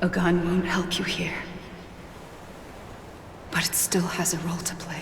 A gun won't help you here. But it still has a role to play.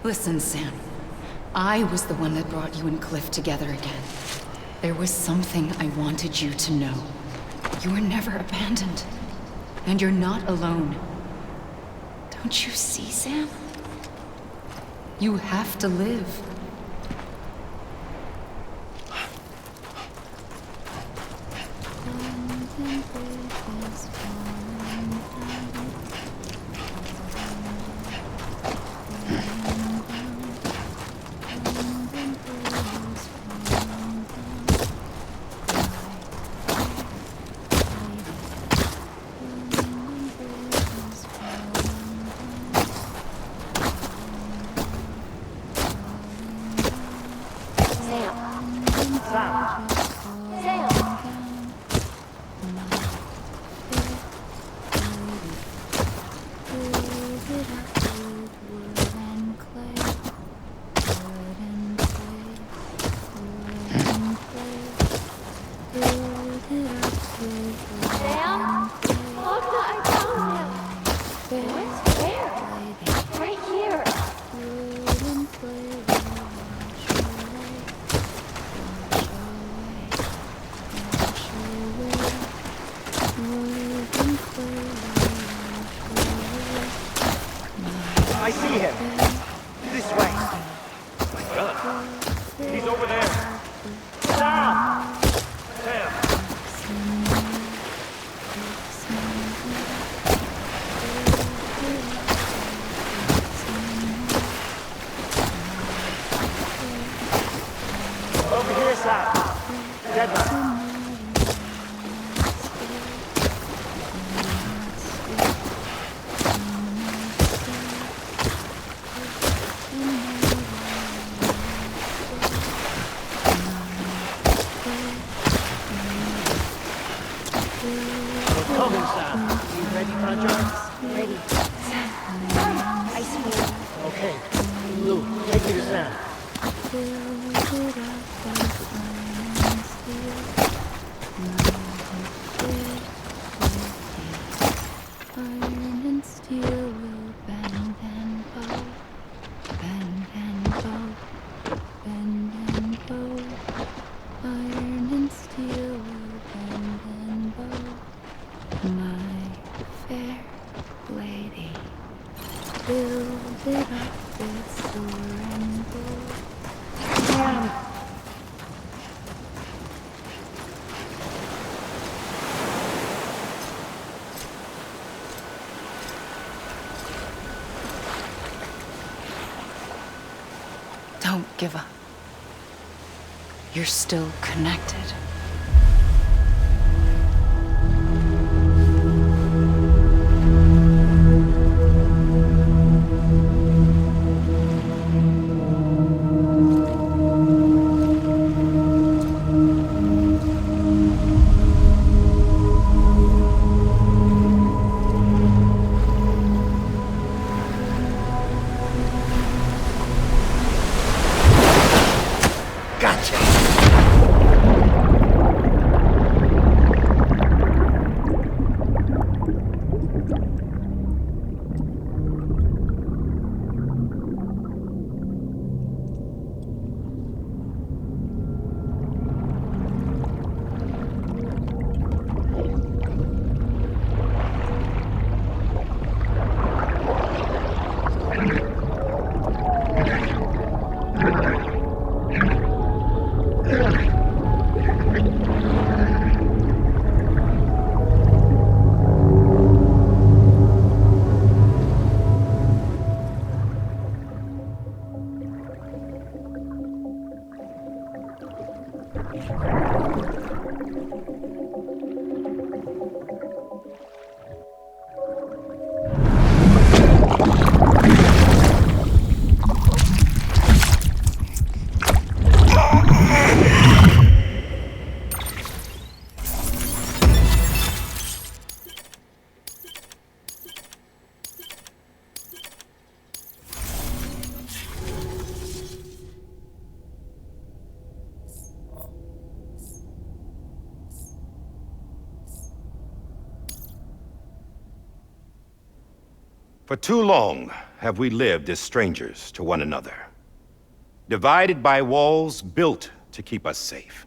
Listen, Sam. I was the one that brought you and Cliff together again. There was something I wanted you to know. You were never abandoned. And you're not alone. Don't you see, Sam? You have to live. I see him. This way. My God. He's over there. Sam! Sam! Over here, Sam. Deadline. Ready. Sam, I see. Okay. Lou, take me to Sam. Iron and steel will bend and bow, bend and bow, bend and bow. Iron and steel will bend and bow. My fair lady, build it up with sword and bow. Sam! Don't give up. You're still connected. Gotcha! For too long have we lived as strangers to one another, divided by walls built to keep us safe.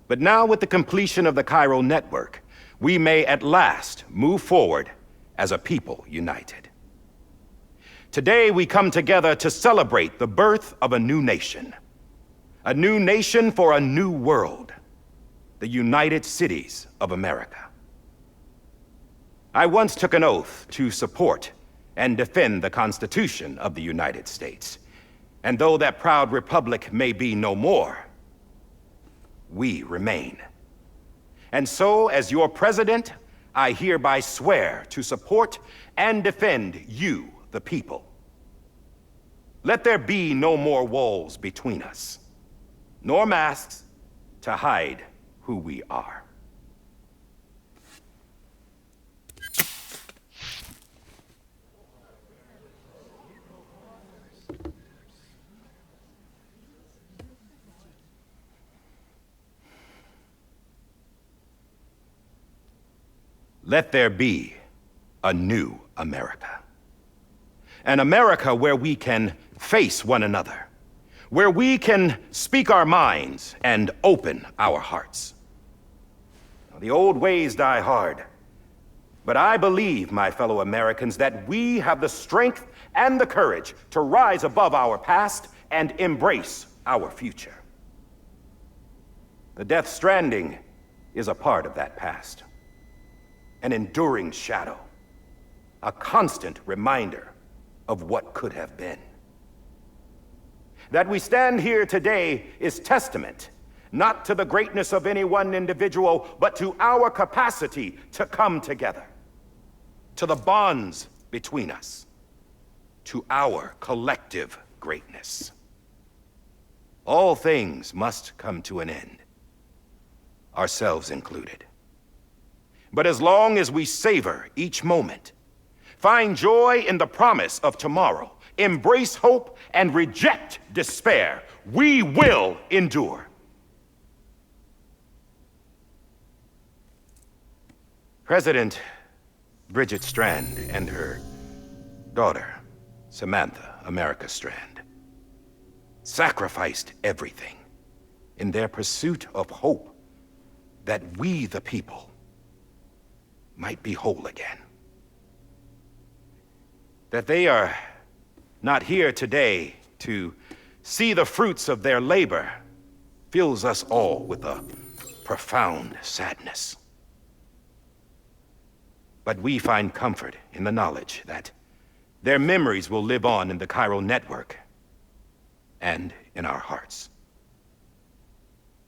But now, with the completion of the Chiral network, we may at last move forward as a people united. Today, we come together to celebrate the birth of a new nation. A new nation for a new world. The United Cities of America. I once took an oath to support and defend the Constitution of the United States. And though that proud republic may be no more, we remain. And so, as your president, I hereby swear to support and defend you, the people. Let there be no more walls between us, nor masks to hide who we are. Let there be a new America. An America where we can face one another, where we can speak our minds and open our hearts. Now, the old ways die hard, but I believe, my fellow Americans, that we have the strength and the courage to rise above our past and embrace our future. The Death Stranding is a part of that past. An enduring shadow, a constant reminder of what could have been. That we stand here today is testament, not to the greatness of any one individual, but to our capacity to come together, to the bonds between us, to our collective greatness. All things must come to an end, ourselves included. But as long as we savor each moment, find joy in the promise of tomorrow, embrace hope, and reject despair, we will endure. President Bridget Strand and her daughter, Samantha America Strand, sacrificed everything in their pursuit of hope that we, the people, might be whole again. That they are not here today to see the fruits of their labor fills us all with a profound sadness. But we find comfort in the knowledge that their memories will live on in the Chiral network and in our hearts.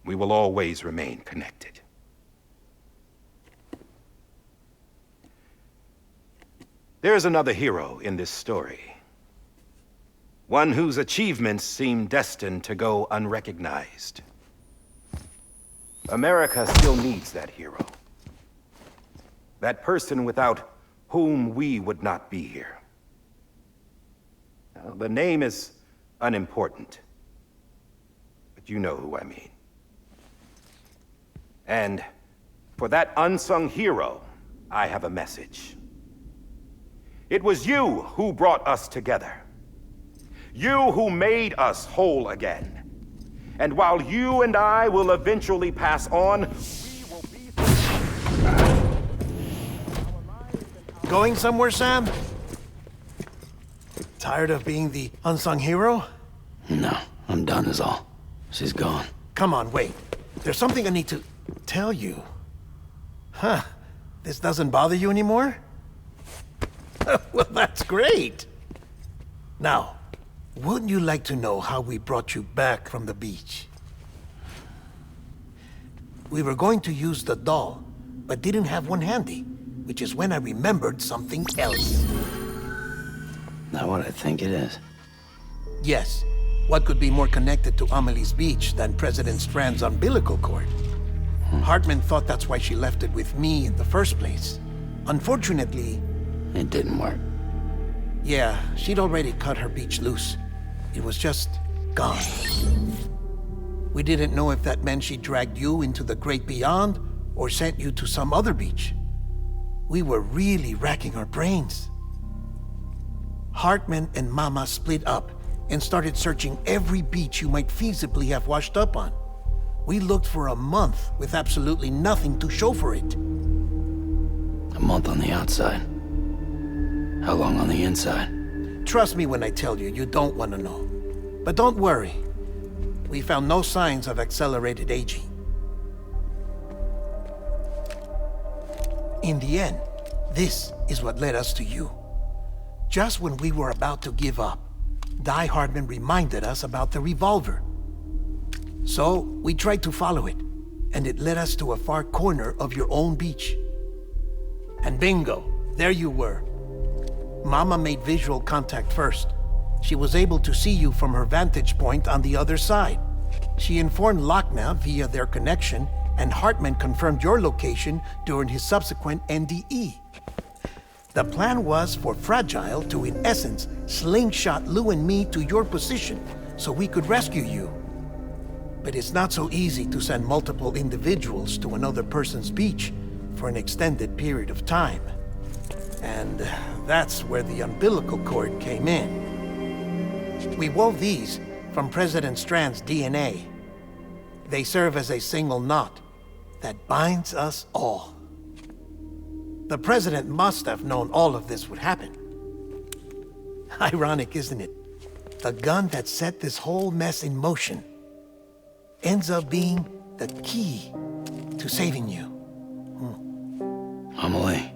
We will always remain connected. There is another hero in this story. One whose achievements seem destined to go unrecognized. America still needs that hero. That person without whom we would not be here. Now, the name is unimportant, but you know who I mean. And for that unsung hero, I have a message. It was you who brought us together. You who made us whole again. And while you and I will eventually pass on, we will be... Going somewhere, Sam? Tired of being the unsung hero? No, I'm done is all. She's gone. Come on, wait. There's something I need to tell you. Huh. This doesn't bother you anymore? Well, that's great. Now, wouldn't you like to know how we brought you back from the beach? We were going to use the doll, but didn't have one handy, which is when I remembered something else. Not what I think it is. Yes. What could be more connected to Amelie's beach than President Strand's umbilical cord? Hartman thought that's why she left it with me in the first place. Unfortunately... It didn't work. Yeah, she'd already cut her beach loose. It was just gone. We didn't know if that meant she dragged you into the great beyond or sent you to some other beach. We were really racking our brains. Hartman and Mama split up and started searching every beach you might feasibly have washed up on. We looked for a month with absolutely nothing to show for it. A month on the outside. How long on the inside? Trust me when I tell you, you don't want to know. But don't worry. We found no signs of accelerated aging. In the end, this is what led us to you. Just when we were about to give up, Die Hartman reminded us about the revolver. So, we tried to follow it, and it led us to a far corner of your own beach. And bingo, there you were. Mama made visual contact first. She was able to see you from her vantage point on the other side. She informed Lochna via their connection, and Hartman confirmed your location during his subsequent NDE. The plan was for Fragile to, in essence, slingshot Lou and me to your position so we could rescue you. But it's not so easy to send multiple individuals to another person's beach for an extended period of time. And that's where the umbilical cord came in. We wove these from President Strand's DNA. They serve as a single knot that binds us all. The President must have known all of this would happen. Ironic, isn't it? The gun that set this whole mess in motion ends up being the key to saving you. Amelie,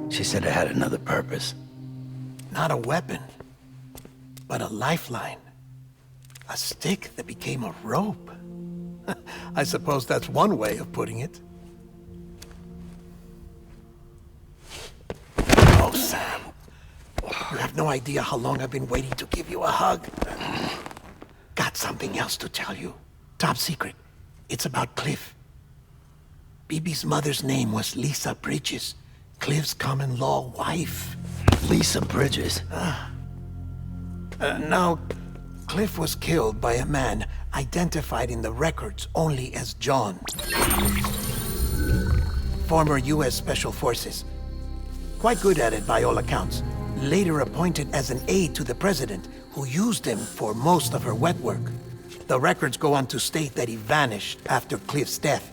she said it had another purpose. Not a weapon, but a lifeline. A stick that became a rope. I suppose that's one way of putting it. Oh, Sam. You have no idea how long I've been waiting to give you a hug. Got something else to tell you. Top secret. It's about Cliff. Bibi's mother's name was Lisa Bridges, Cliff's common-law wife. Lisa Bridges? Now, Cliff was killed by a man identified in the records only as John. Former U.S. Special Forces. Quite good at it by all accounts. Later appointed as an aide to the president, who used him for most of her wet work. The records go on to state that he vanished after Cliff's death.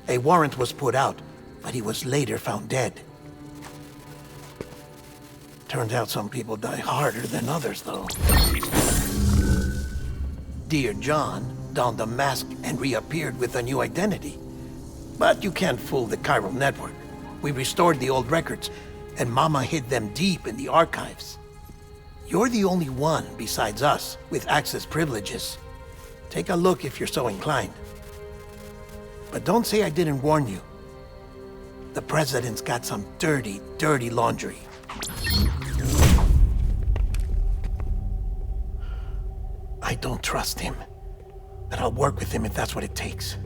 A warrant was put out, but he was later found dead. Turns out some people die harder than others, though. Dear John donned a mask and reappeared with a new identity. But you can't fool the chiral network. We restored the old records, and Mama hid them deep in the archives. You're the only one besides us with access privileges. Take a look if you're so inclined. But don't say I didn't warn you. The president's got some dirty, dirty laundry. I don't trust him, but I'll work with him if that's what it takes.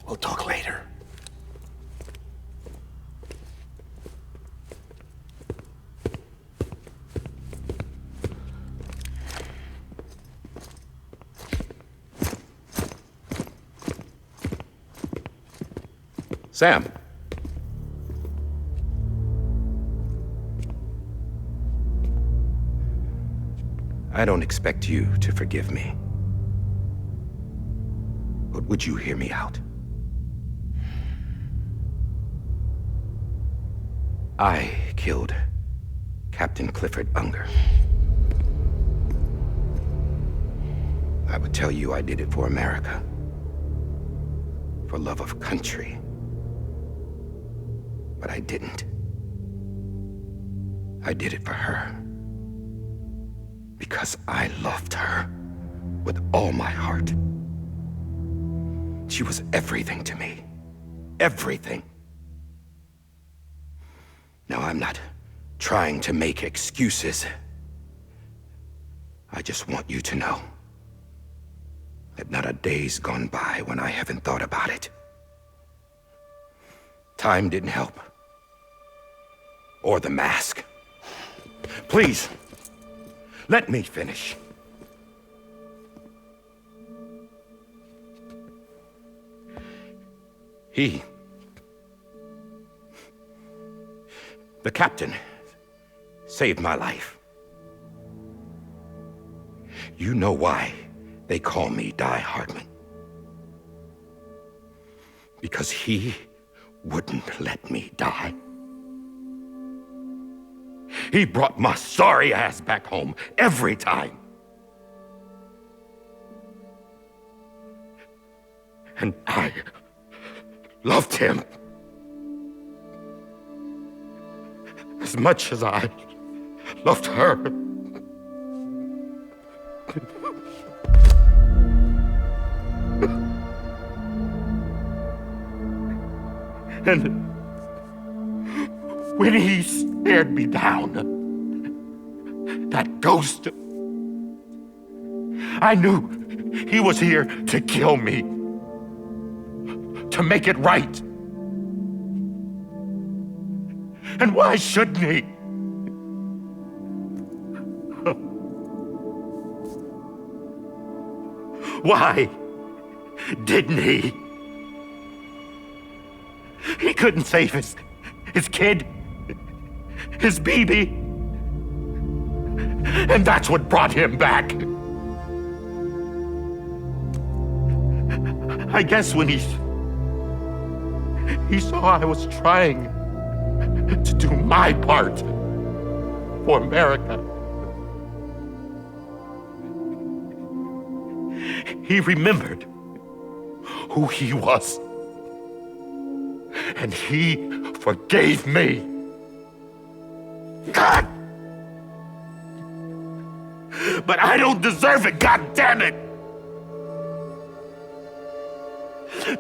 We'll talk later. Sam. I don't expect you to forgive me. But would you hear me out? I killed Captain Clifford Unger. I would tell you I did it for America. For love of country. But I didn't. I did it for her. Because I loved her with all my heart. She was everything to me. Everything. Now, I'm not trying to make excuses. I just want you to know that not a day's gone by when I haven't thought about it. Time didn't help. Or the mask. Please, let me finish. The captain saved my life. You know why they call me Die Hardman. Because he wouldn't let me die. He brought my sorry ass back home every time. And I loved him as much as I loved her. And when he stared me down, that ghost, I knew he was here to kill me, to make it right. And why shouldn't he? Why didn't he? He couldn't save his kid, his baby. And that's what brought him back. I guess when he saw I was trying to do my part for America, he remembered who he was. And he forgave me. God! But I don't deserve it, God damn it!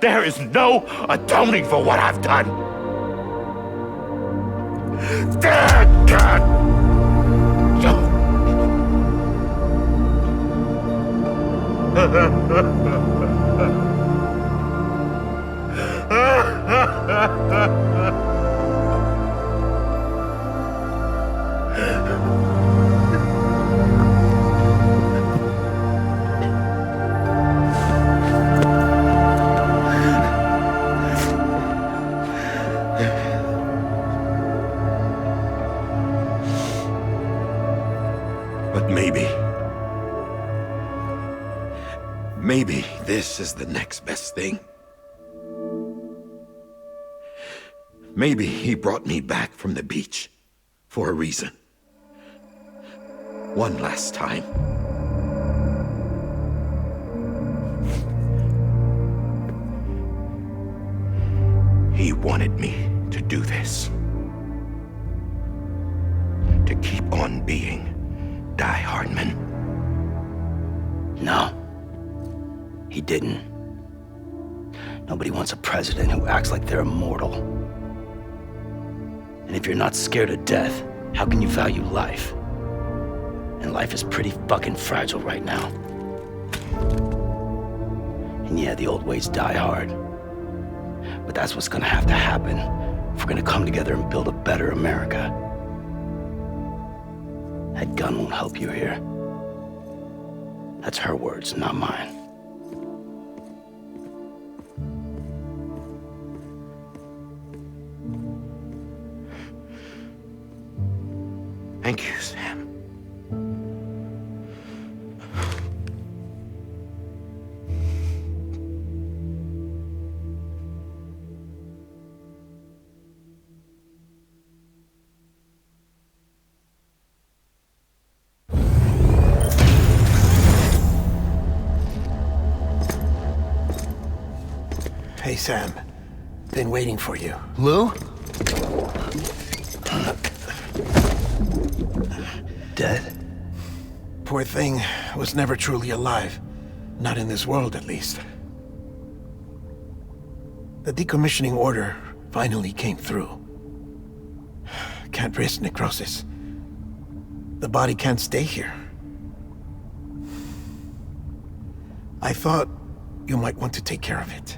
There is no atoning for what I've done. God! But maybe this is the next best thing. Maybe he brought me back from the beach for a reason. One last time. He wanted me to do this. To keep on being Die Hardman. No. He didn't. Nobody wants a president who acts like they're immortal. And if you're not scared of death, how can you value life? And life is pretty fucking fragile right now. And yeah, the old ways die hard. But that's what's gonna have to happen if we're gonna come together and build a better America. That gun won't help you here. That's her words, not mine. Thank you, Sam. Hey, Sam. Been waiting for you. Lou? Dead? Poor thing was never truly alive. Not in this world, at least. The decommissioning order finally came through. Can't risk necrosis. The body can't stay here. I thought you might want to take care of it.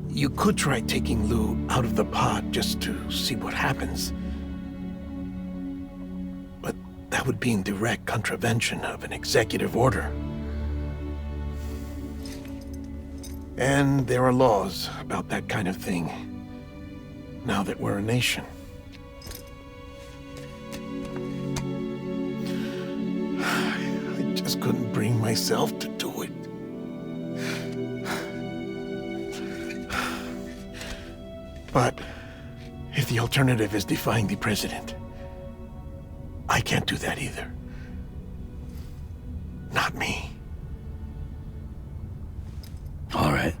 You could try taking Lou out of the pod just to see what happens. But that would be in direct contravention of an executive order. And there are laws about that kind of thing, now that we're a nation. just couldn't bring myself to do it. But if the alternative is defying the president, I can't do that either. Not me. All right.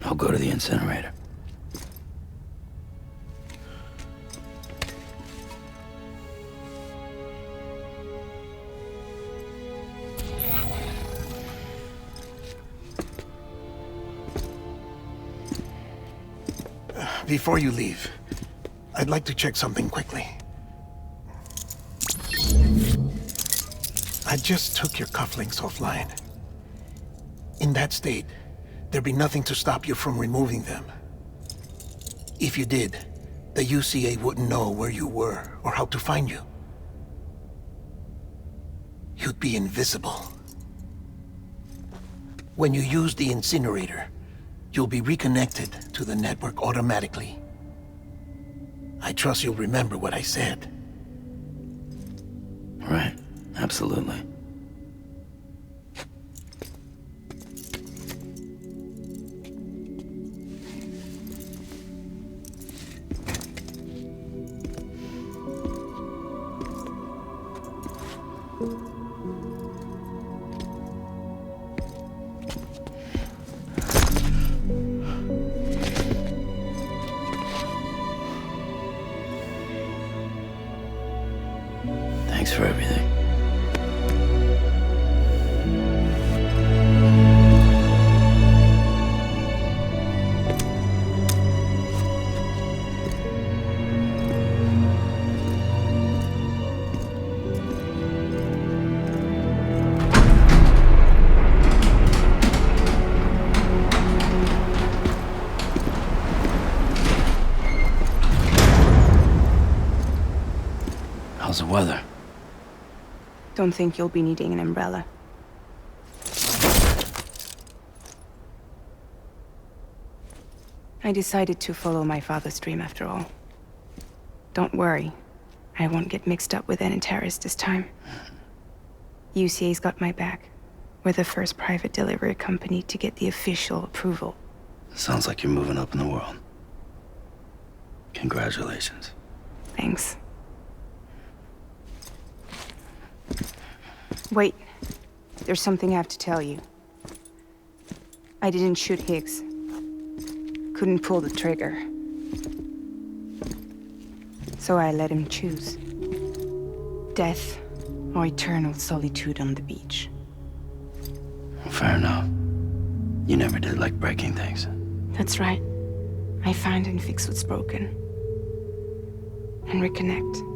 I'll go to the incinerator. Before you leave, I'd like to check something quickly. I just took your cufflinks offline. In that state, there'd be nothing to stop you from removing them. If you did, the UCA wouldn't know where you were or how to find you. You'd be invisible. When you use the incinerator, you'll be reconnected to the network automatically. I trust you'll remember what I said. Right. Absolutely. Thanks for everything. How's the weather? Don't think you'll be needing an umbrella. I decided to follow my father's dream after all. Don't worry. I won't get mixed up with any terrorists this time. UCA's got my back. We're the first private delivery company to get the official approval. Sounds like you're moving up in the world. Congratulations. Thanks. Wait. There's something I have to tell you. I didn't shoot Higgs. Couldn't pull the trigger. So I let him choose. Death or eternal solitude on the beach. Fair enough. You never did like breaking things. That's right. I find and fix what's broken. And reconnect.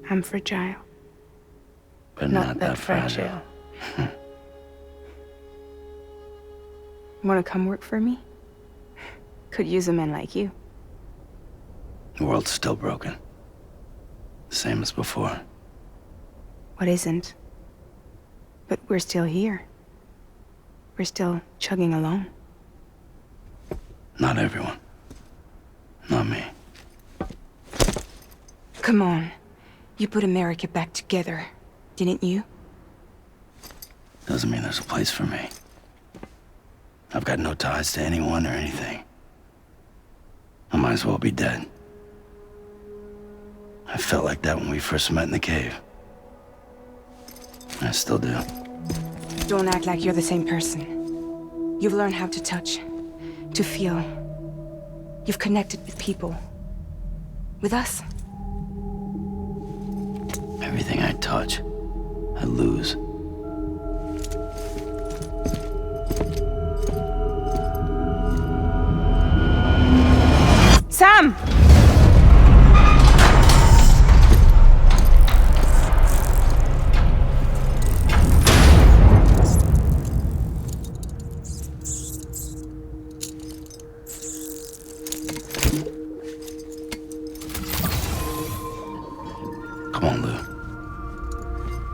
I'm fragile. But not that fragile. Wanna come work for me? Could use a man like you. The world's still broken. Same as before. What isn't? But we're still here. We're still chugging along. Not everyone. Not me. Come on. You put America back together, didn't you? Doesn't mean there's a place for me. I've got no ties to anyone or anything. I might as well be dead. I felt like that when we first met in the cave. I still do. Don't act like you're the same person. You've learned how to touch, to feel. You've connected with people. With us. Everything I touch, I lose. Sam! Come on, Lou.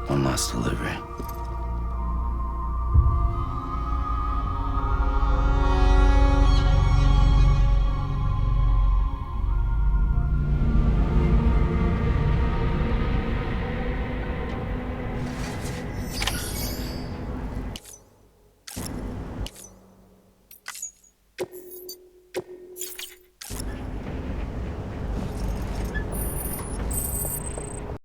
One last delivery.